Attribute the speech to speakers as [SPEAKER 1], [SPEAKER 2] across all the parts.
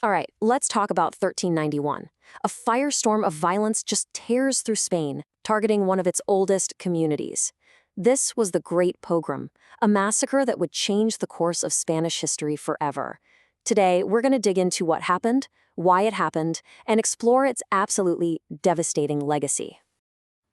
[SPEAKER 1] All right, let's talk about 1391. A firestorm of violence just tears through Spain, targeting one of its oldest communities. This was the Great Pogrom, a massacre that would change the course of Spanish history forever. Today, we're going to dig into what happened, why it happened, and explore its absolutely devastating legacy.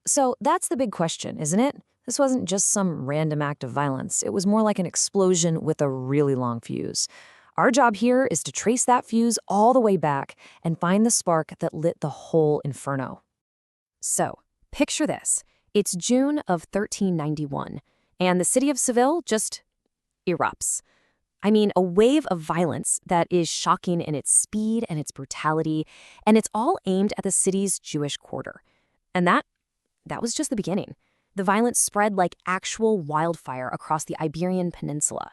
[SPEAKER 1] So that's the big question, isn't it? This wasn't just some random act of violence. It was more like an explosion with a really long fuse. Our job here is to trace that fuse all the way back and find the spark that lit the whole inferno. So, picture this. It's June of 1391, and the city of Seville just erupts. I mean, a wave of violence that is shocking in its speed and its brutality, and it's all aimed at the city's Jewish quarter. And that was just the beginning. The violence spread like actual wildfire across the Iberian Peninsula.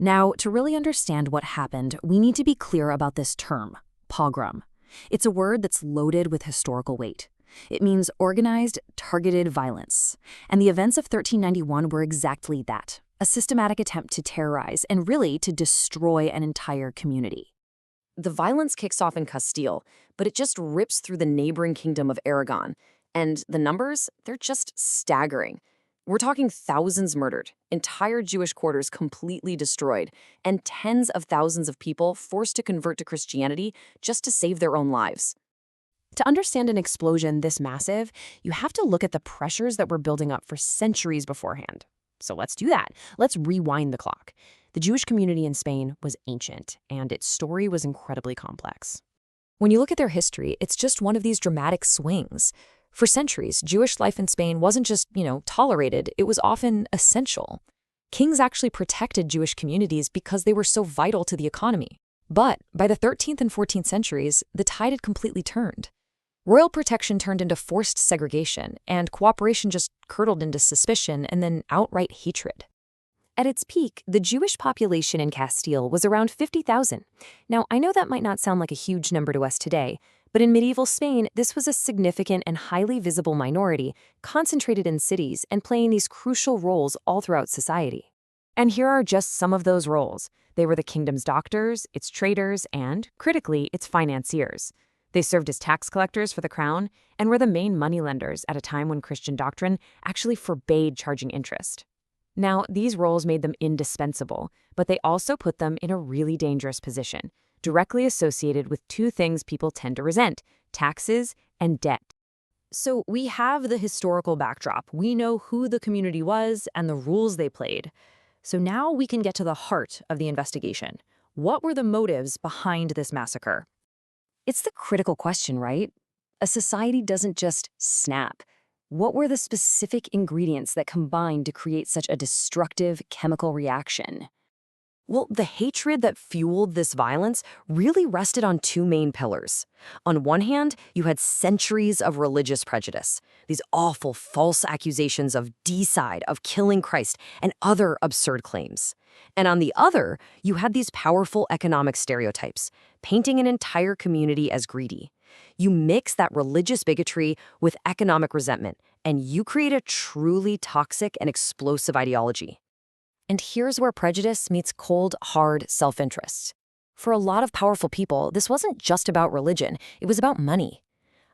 [SPEAKER 1] Now, to really understand what happened, we need to be clear about this term, pogrom. It's a word that's loaded with historical weight. It means organized, targeted violence. And the events of 1391 were exactly that, a systematic attempt to terrorize and really to destroy an entire community. The violence kicks off in Castile, but it just rips through the neighboring kingdom of Aragon. And the numbers, they're just staggering. We're talking thousands murdered, entire Jewish quarters completely destroyed, and tens of thousands of people forced to convert to Christianity just to save their own lives. To understand an explosion this massive, you have to look at the pressures that were building up for centuries beforehand. So let's do that. Let's rewind the clock. The Jewish community in Spain was ancient, and its story was incredibly complex. When you look at their history, it's just one of these dramatic swings. For centuries, Jewish life in Spain wasn't just, tolerated, it was often essential. Kings actually protected Jewish communities because they were so vital to the economy. But by the 13th and 14th centuries, the tide had completely turned. Royal protection turned into forced segregation, and cooperation just curdled into suspicion and then outright hatred. At its peak, the Jewish population in Castile was around 50,000. Now, I know that might not sound like a huge number to us today, but in medieval Spain, this was a significant and highly visible minority, concentrated in cities and playing these crucial roles all throughout society. And here are just some of those roles. They were the kingdom's doctors, its traders, and, critically, its financiers. They served as tax collectors for the crown and were the main moneylenders at a time when Christian doctrine actually forbade charging interest. Now, these roles made them indispensable, but they also put them in a really dangerous position, directly associated with two things people tend to resent: taxes and debt. So we have the historical backdrop. We know who the community was and the rules they played. So now we can get to the heart of the investigation. What were the motives behind this massacre? It's the critical question, right? A society doesn't just snap. What were the specific ingredients that combined to create such a destructive chemical reaction? Well, the hatred that fueled this violence really rested on two main pillars. On one hand, you had centuries of religious prejudice, these awful false accusations of decide, of killing Christ, and other absurd claims. And on the other, you had these powerful economic stereotypes, painting an entire community as greedy. You mix that religious bigotry with economic resentment, and you create a truly toxic and explosive ideology. And here's where prejudice meets cold, hard self-interest. For a lot of powerful people, this wasn't just about religion, it was about money.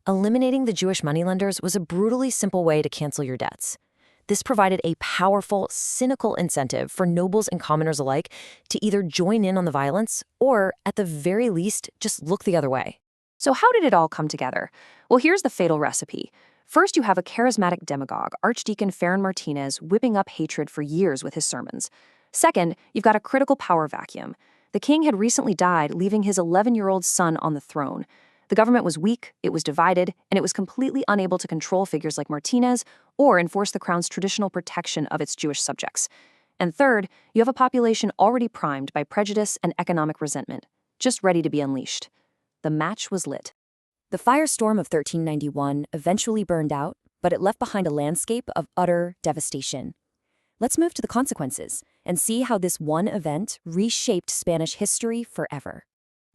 [SPEAKER 1] Eliminating the Jewish moneylenders was a brutally simple way to cancel your debts. This provided a powerful, cynical incentive for nobles and commoners alike to either join in on the violence or, at the very least, just look the other way. So how did it all come together? Well, here's the fatal recipe. First, you have a charismatic demagogue, Archdeacon Ferran Martinez, whipping up hatred for years with his sermons. Second, you've got a critical power vacuum. The king had recently died, leaving his 11-year-old son on the throne. The government was weak, it was divided, and it was completely unable to control figures like Martinez or enforce the crown's traditional protection of its Jewish subjects. And third, you have a population already primed by prejudice and economic resentment, just ready to be unleashed. The match was lit. The firestorm of 1391 eventually burned out, but it left behind a landscape of utter devastation. Let's move to the consequences and see how this one event reshaped Spanish history forever.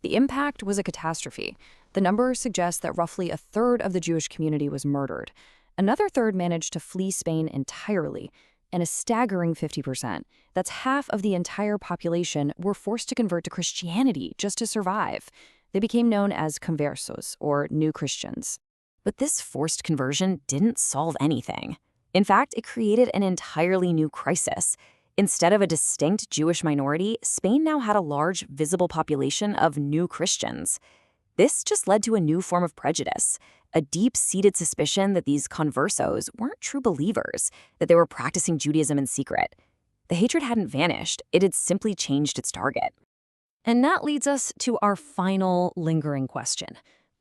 [SPEAKER 1] The impact was a catastrophe. The numbers suggest that roughly a third of the Jewish community was murdered. Another third managed to flee Spain entirely, and a staggering 50%, that's half of the entire population, were forced to convert to Christianity just to survive.
[SPEAKER 2] They became known as conversos, or new Christians.
[SPEAKER 1] But this forced conversion didn't solve anything. In fact, it created an entirely new crisis. Instead of a distinct Jewish minority, Spain now had a large, visible population of new Christians. This just led to a new form of prejudice, a deep-seated suspicion that these conversos weren't true believers, that they were practicing Judaism in secret. The hatred hadn't vanished, it had simply changed its target.
[SPEAKER 3] And that leads us to our final lingering question.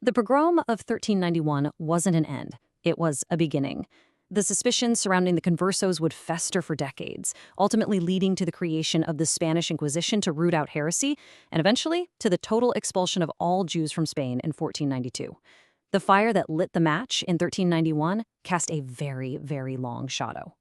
[SPEAKER 3] The pogrom of 1391 wasn't an end. It was a beginning. The suspicions surrounding the conversos would fester for decades, ultimately leading to the creation of the Spanish Inquisition to root out heresy, and eventually to the total expulsion of all Jews from Spain in 1492. The fire that lit the match in 1391 cast a very, very long shadow.